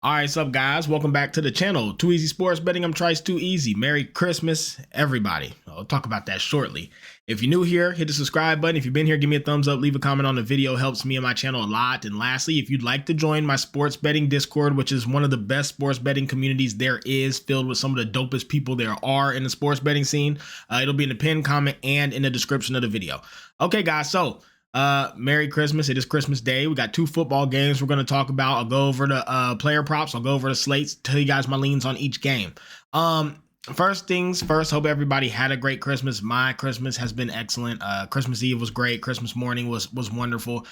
All right, what's up, guys? Welcome back to the channel. Too Easy Sports Betting. I'm Trice Too Easy. Merry Christmas, everybody. I'll talk about that shortly. If you're new here, hit the subscribe button. If you've been here, give me a thumbs up. Leave a comment on the video. Helps me and my channel a lot. And lastly, if you'd like to join my sports betting Discord, which is one of the best sports betting communities there is, filled with some of the dopest people there are in the sports betting scene, it'll be in the pinned comment and in the description of the video. Okay, guys, so Merry Christmas. It is Christmas Day. We got two football games we're going to talk about. I'll go over the player props. I'll go over the slates, tell you guys my leans on each game. First things first, hope everybody had a great Christmas. My Christmas has been excellent. Christmas Eve was great. Christmas morning was wonderful.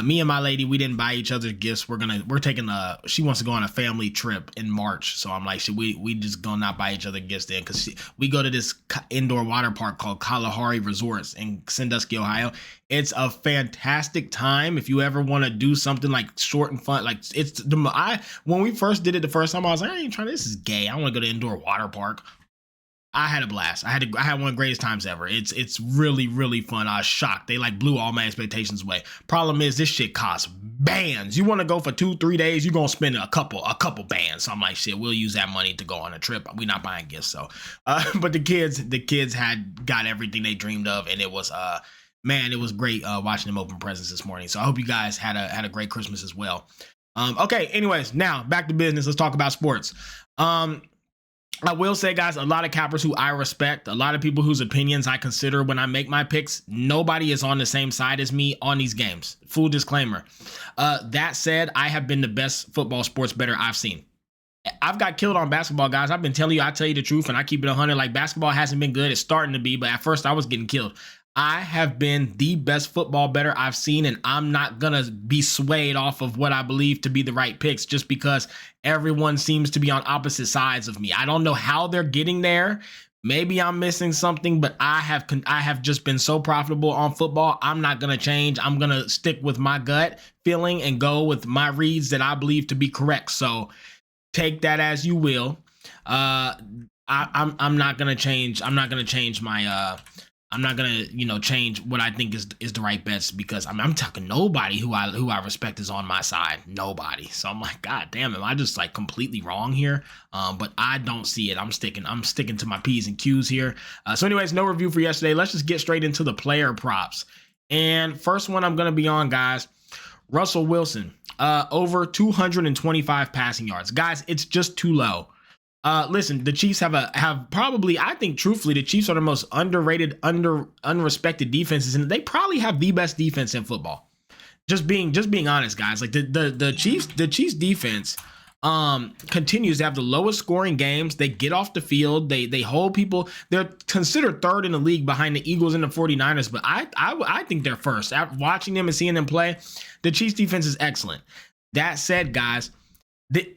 Me and my lady, we didn't buy each other gifts. We're taking she wants to go on a family trip in March. So I'm like, should we just gonna not buy each other gifts then? Because we go to this indoor water park called Kalahari Resorts in Sandusky, Ohio. It's a fantastic time. If you ever want to do something like short and fun, like when we first did it the first time, I was like, I ain't trying. This is gay. I want to go to indoor water park. I had a blast. I had one of the greatest times ever. It's really, really fun. I was shocked. They like blew all my expectations away. Problem is, this shit costs bands. You want to go for 2-3 days, you're gonna spend a couple bands. So I'm like, shit, we'll use that money to go on a trip. We're not buying gifts. So but the kids had got everything they dreamed of, and it was man, it was great watching them open presents this morning. So I hope you guys had a great Christmas as well. Okay, anyways, now back to business. Let's talk about sports. I will say, guys, a lot of cappers who I respect, a lot of people whose opinions I consider when I make my picks, nobody is on the same side as me on these games. Full disclaimer. That said, I have been the best football sports bettor I've seen. I've got killed on basketball, guys. I've been telling you, I tell you the truth, and I keep it 100. Like, basketball hasn't been good. It's starting to be, but at first I was getting killed. I have been the best football bettor I've seen, and I'm not going to be swayed off of what I believe to be the right picks just because everyone seems to be on opposite sides of me. I don't know how they're getting there. Maybe I'm missing something, but I have just been so profitable on football. I'm not going to change. I'm going to stick with my gut feeling and go with my reads that I believe to be correct. So take that as you will. I'm not going to change. I'm not going to change my I'm not gonna, change what I think is the right bets because I'm talking nobody who I respect is on my side. Nobody. So I'm like, God damn, am I just like completely wrong here? But I don't see it. I'm sticking to my P's and Q's here. So anyways, no review for yesterday. Let's just get straight into the player props. And first one I'm gonna be on, guys, Russell Wilson, over 225 passing yards. Guys, it's just too low. Listen, the Chiefs have probably, I think truthfully, the Chiefs are the most underrated, unrespected defenses, and they probably have the best defense in football. Just being honest, guys. Like the Chiefs defense continues to have the lowest scoring games. They get off the field, they hold people. They're considered third in the league behind the Eagles and the 49ers, but I think they're first. After watching them and seeing them play, the Chiefs defense is excellent. That said, guys,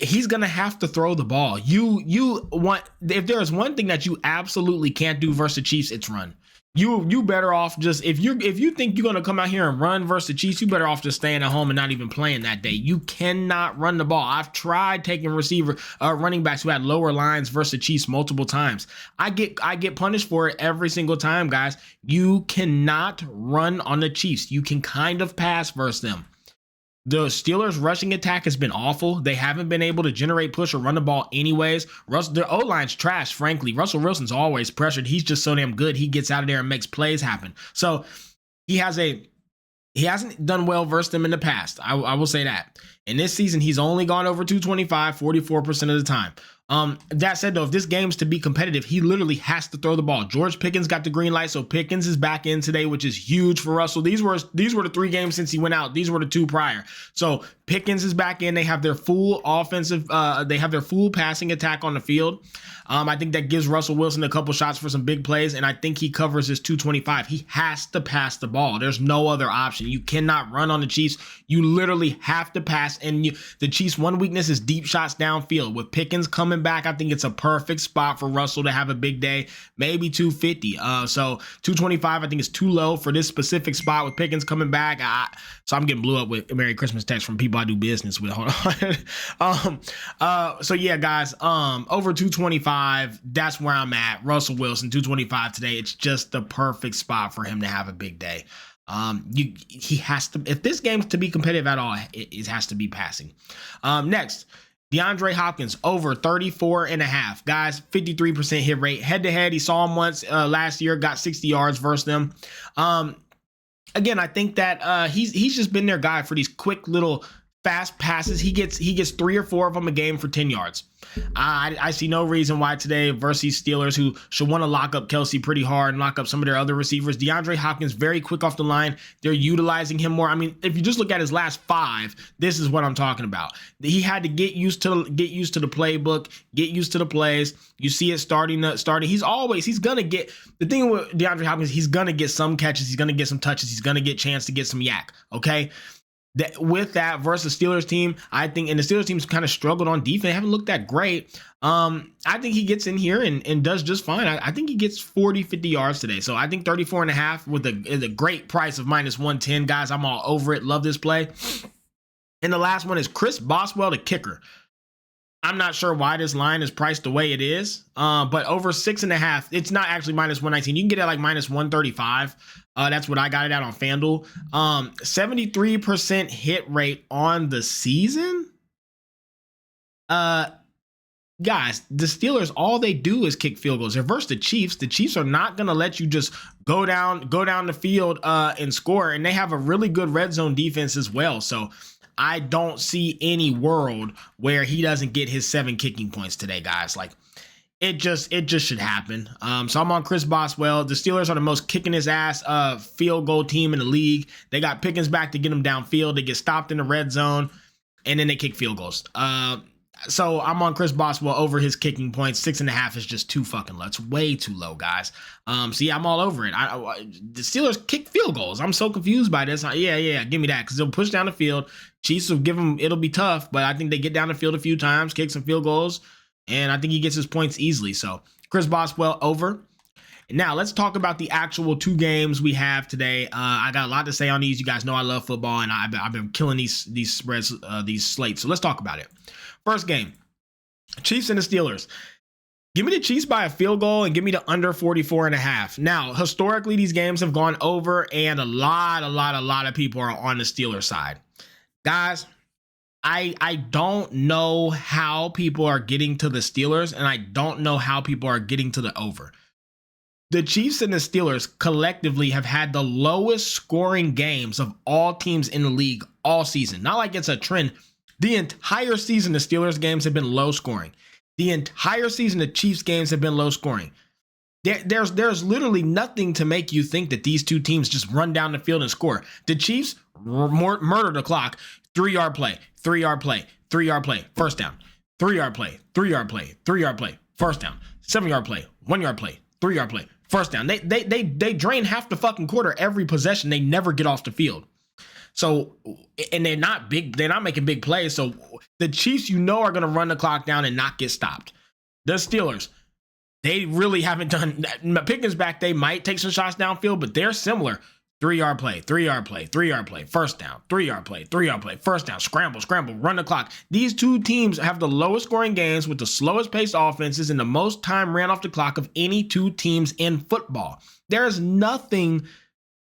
he's gonna have to throw the ball. If there's one thing that you absolutely can't do versus the Chiefs, it's run. You better off just if you think you're gonna come out here and run versus the Chiefs, you better off just staying at home and not even playing that day. You cannot run the ball. I've tried taking running backs who had lower lines versus the Chiefs multiple times. I get punished for it every single time, guys. You cannot run on the Chiefs. You can kind of pass versus them. The Steelers' rushing attack has been awful. They haven't been able to generate push or run the ball anyways. Their O-line's trash, frankly. Russell Wilson's always pressured. He's just so damn good. He gets out of there and makes plays happen. So he hasn't done well versus them in the past. I will say that. In this season, he's only gone over 225 44% of the time. That said, though, if this game's to be competitive, he literally has to throw the ball. George Pickens got the green light, so Pickens is back in today, which is huge for Russell. These were the 3 games since he went out. These were the 2 prior. So Pickens is back in. They have their full full passing attack on the field. I think that gives Russell Wilson a couple shots for some big plays, and I think he covers his 225. He has to pass the ball. There's no other option. You cannot run on the Chiefs. You literally have to pass, and the Chiefs' one weakness is deep shots downfield. With Pickens coming back, I think it's a perfect spot for Russell to have a big day, maybe 250. So 225, I think is too low for this specific spot with Pickens coming back. So I'm getting blew up with Merry Christmas text from people I do business with. Hold on. So yeah, guys, over 225. That's where I'm at. Russell Wilson, 225 today. It's just the perfect spot for him to have a big day. He has to, if this game's to be competitive at all, it has to be passing. Next, DeAndre Hopkins over 34.5. Guys, 53% hit rate. Head to head, he saw him once last year, got 60 yards versus them. Again, I think that he's just been their guy for these quick little fast passes. He gets 3 or 4 of them a game for 10 yards. I see no reason why today versus these Steelers, who should want to lock up Kelsey pretty hard and lock up some of their other receivers. DeAndre Hopkins, very quick off the line. They're utilizing him more. I mean, if you just look at his last 5, this is what I'm talking about. He had to get used to the playbook, get used to the plays. You see it starting. He's gonna get, the thing with DeAndre Hopkins, he's gonna get some catches, he's gonna get some touches, he's gonna get a chance to get some yak. Okay. With that versus Steelers team, I think, and the Steelers team's kind of struggled on defense, haven't looked that great. I think he gets in here and does just fine. I think he gets 40, 50 yards today. So I think 34.5 with a great price of -110. Guys, I'm all over it. Love this play. And the last one is Chris Boswell, the kicker. I'm not sure why this line is priced the way it is, but over 6.5, it's not actually -119. You can get it like -135. That's what I got it at on FanDuel. 73% hit rate on the season. Guys, the Steelers, all they do is kick field goals. They're versus the Chiefs. The Chiefs are not going to let you just go down the field and score, and they have a really good red zone defense as well. So I don't see any world where he doesn't get his 7 kicking points today, guys. Like, it just should happen. So I'm on Chris Boswell. The Steelers are the most kicking his ass field goal team in the league. They got Pickens back to get him downfield. They get stopped in the red zone, and then they kick field goals. So I'm on Chris Boswell over his kicking points. 6.5 is just too fucking low. It's way too low, guys. So yeah, I'm all over it. The Steelers kick field goals. I'm so confused by this. Yeah, give me that, because they'll push down the field. Chiefs will give them, it'll be tough, but I think they get down the field a few times, kick some field goals, and I think he gets his points easily. So Chris Boswell over. Now let's talk about the actual 2 games we have today. I got a lot to say on these. You guys know I love football, and I've been killing these spreads, these slates. So let's talk about it. First game, Chiefs and the Steelers. Give me the Chiefs by a field goal and give me the under 44.5. Now, historically, these games have gone over, and a lot of people are on the Steelers side. Guys, I don't know how people are getting to the Steelers, and I don't know how people are getting to the over. The Chiefs and the Steelers collectively have had the lowest scoring games of all teams in the league all season. Not like it's a trend. The entire season, the Steelers games have been low scoring. The entire season, the Chiefs games have been low scoring. There's literally nothing to make you think that these two teams just run down the field and score. The Chiefs murder the clock. 3-yard play, 3-yard play, 3-yard play, first down. 3-yard play, 3-yard play, 3-yard play, first down. 7-yard play, 1-yard play, 3-yard play, first down. They drain half the fucking quarter every possession. They never get off the field. So, and they're not making big plays. So the Chiefs, are going to run the clock down and not get stopped. The Steelers, they really haven't done that. Pickens back, they might take some shots downfield, but they're similar. 3-yard play, 3-yard play, 3-yard play, first down, 3-yard play, 3-yard play, first down, scramble, run the clock. These two teams have the lowest scoring games with the slowest paced offenses and the most time ran off the clock of any 2 teams in football. There's nothing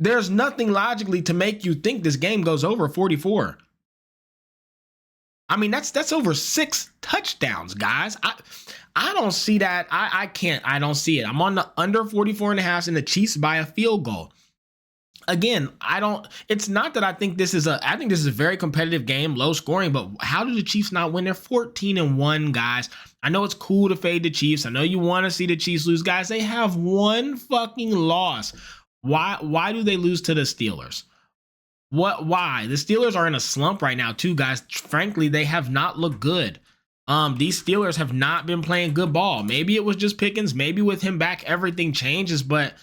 logically to make you think this game goes over 44. I mean, that's over 6 touchdowns, guys. I don't see that. I don't see it. I'm on the under 44.5 and the Chiefs by a field goal. Again, it's not that I think this is a very competitive game, low scoring, but how do the Chiefs not win? They're 14-1, guys. I know it's cool to fade the Chiefs. I know you want to see the Chiefs lose, guys. They have 1 fucking loss. Why do they lose to the Steelers? Why? The Steelers are in a slump right now too, guys. Frankly, they have not looked good. These Steelers have not been playing good ball. Maybe it was just Pickens. Maybe with him back, everything changes, but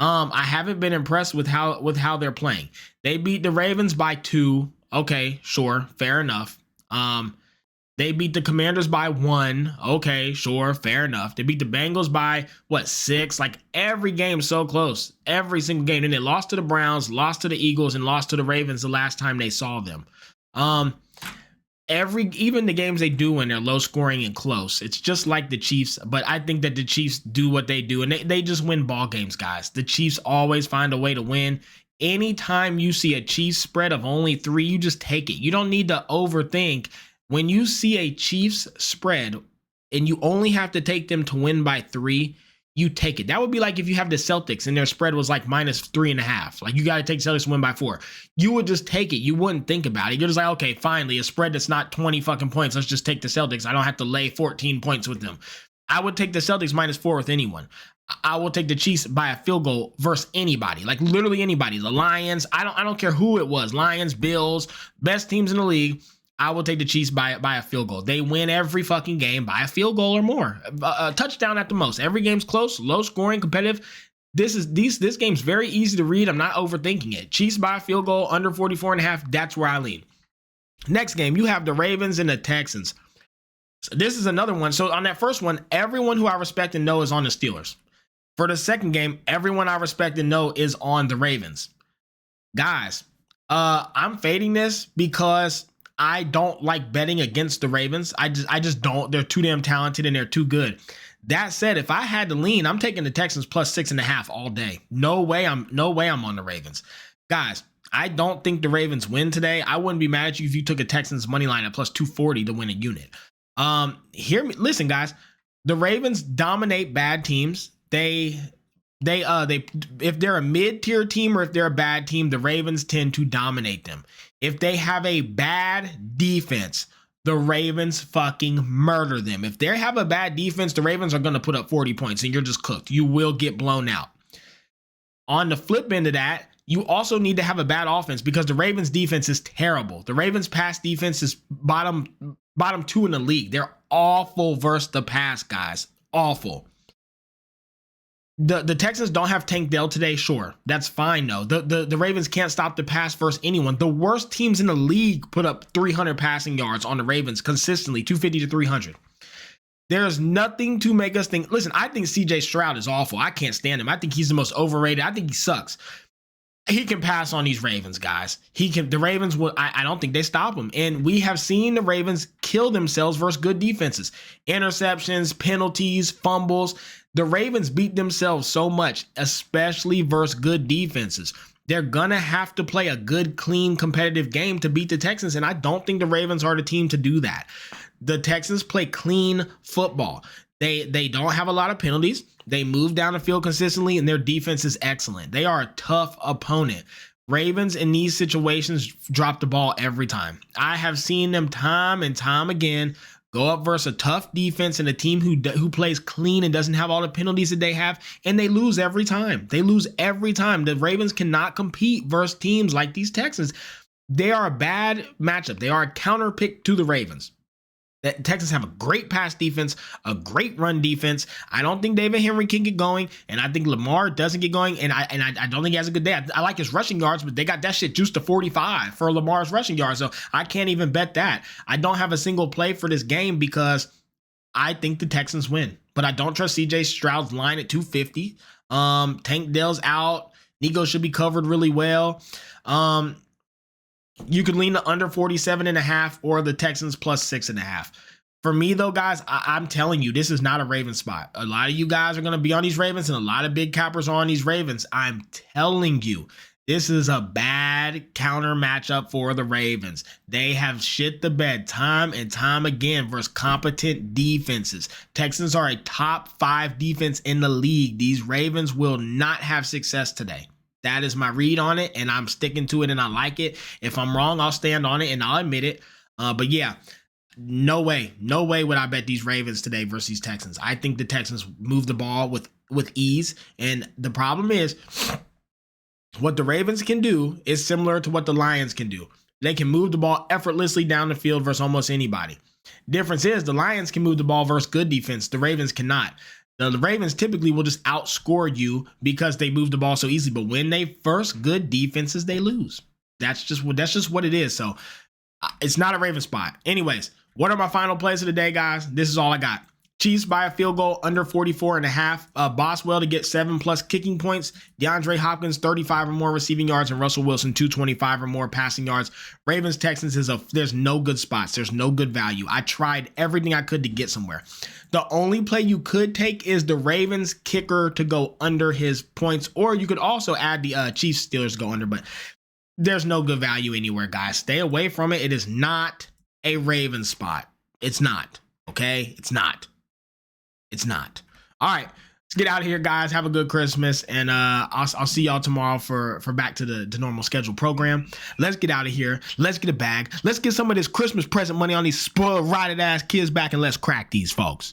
I haven't been impressed with how they're playing. They beat the Ravens by 2. Okay, sure, fair enough. They beat the Commanders by 1. Okay, sure, fair enough. They beat the Bengals by 6? Like, every game so close. Every single game. And they lost to the Browns, lost to the Eagles, and lost to the Ravens the last time they saw them. Even the games they do when they're low scoring and close, it's just like the Chiefs. But I think that the Chiefs do what they do, and they just win ball games, guys. The Chiefs always find a way to win. Anytime you see a Chiefs spread of only 3, you just take it. You don't need to overthink When you see a Chiefs spread and you only have to take them to win by 3, you take it. That would be like if you have the Celtics and their spread was like -3.5. Like, you got to take Celtics to win by 4. You would just take it. You wouldn't think about it. You're just like, okay, finally, a spread that's not 20 fucking points. Let's just take the Celtics. I don't have to lay 14 points with them. I would take the Celtics -4 with anyone. I will take the Chiefs by a field goal versus anybody, like literally anybody. The Lions, I don't care who it was. Lions, Bills, best teams in the league. I will take the Chiefs by a field goal. They win every fucking game by a field goal or more. A touchdown at the most. Every game's close, low scoring, competitive. This game's very easy to read. I'm not overthinking it. Chiefs by a field goal, under 44.5. That's where I lean. Next game, you have the Ravens and the Texans. So this is another one. So on that first one, everyone who I respect and know is on the Steelers. For the second game, everyone I respect and know is on the Ravens. Guys, I'm fading this because I don't like betting against the Ravens. I just don't. They're too damn talented and they're too good. That said, if I had to lean, I'm taking the Texans +6.5 all day. No way I'm on the Ravens. Guys, I don't think the Ravens win today. I wouldn't be mad at you if you took a Texans money line at +240 to win a unit. Listen, guys. The Ravens dominate bad teams. They if they're a mid-tier team or if they're a bad team, the Ravens tend to dominate them. If they have a bad defense, the Ravens fucking murder them. If they have a bad defense, the Ravens are going to put up 40 points and you're just cooked. You will get blown out. On the flip end of that, you also need to have a bad offense because the Ravens defense is terrible. The Ravens pass defense is bottom 2 in the league. They're awful versus the pass, guys. Awful. The Texans don't have Tank Dell today, sure. That's fine, though. The Ravens can't stop the pass versus anyone. The worst teams in the league put up 300 passing yards on the Ravens consistently, 250 to 300. There's nothing to make us think. Listen, I think CJ Stroud is awful. I can't stand him. I think he's the most overrated. I think he sucks. He can pass on these Ravens, guys. The Ravens will. I don't think they stop him. And we have seen the Ravens kill themselves versus good defenses. Interceptions, penalties, fumbles. The Ravens beat themselves so much, especially versus good defenses. They're going to have to play a good, clean, competitive game to beat the Texans, and I don't think the Ravens are the team to do that. The Texans play clean football. They don't have a lot of penalties. They move down the field consistently, and their defense is excellent. They are a tough opponent. Ravens in these situations drop the ball every time. I have seen them time and time again go up versus a tough defense and a team who plays clean and doesn't have all the penalties that they have, and they lose every time. They lose every time. The Ravens cannot compete versus teams like these Texans. They are a bad matchup. They are a counter pick to the Ravens. The Texans have a great pass defense, a great run defense. I don't think David Henry can get going, and I think Lamar doesn't get going, and I don't think he has a good day. I like his rushing yards, but they got that shit juiced to 45 for Lamar's rushing yards, so I can't even bet that. I don't have a single play for this game because I think the Texans win, but I don't trust CJ Stroud's line at 250. Tank Dell's out. Nico should be covered really well. You could lean to under 47.5 or the Texans +6.5. For me, though, guys, I'm telling you, this is not a Ravens spot. A lot of you guys are going to be on these Ravens, and a lot of big cappers are on these Ravens. I'm telling you, this is a bad counter matchup for the Ravens. They have shit the bed time and time again versus competent defenses. Texans are a top 5 defense in the league. These Ravens will not have success today. That is my read on it, and I'm sticking to it, and I like it. If I'm wrong, I'll stand on it, and I'll admit it. But yeah, no way would I bet these Ravens today versus these Texans. I think the Texans move the ball with ease, and the problem is what the Ravens can do is similar to what the Lions can do. They can move the ball effortlessly down the field versus almost anybody. Difference is the Lions can move the ball versus good defense. The Ravens cannot. The Ravens typically will just outscore you because they move the ball so easily. But when they first good defenses, they lose. That's just what it is. So it's not a Raven spot. Anyways, what are my final plays of the day, guys? This is all I got. Chiefs by a field goal under 44.5. Boswell to get 7+ kicking points. DeAndre Hopkins 35 or more receiving yards, and Russell Wilson 225 or more passing yards. Ravens Texans there's no good spots. There's no good value. I tried everything I could to get somewhere. The only play you could take is the Ravens kicker to go under his points, or you could also add the Chiefs Steelers go under, but there's no good value anywhere, guys. Stay away from it. It is not a Ravens spot. It's not. Okay? It's not. It's not. All right. Let's get out of here, guys. Have a good Christmas, and I'll see y'all tomorrow for back to the normal scheduled program. Let's get out of here. Let's get a bag. Let's get some of this Christmas present money on these spoiled, rotted ass kids back, and let's crack these folks.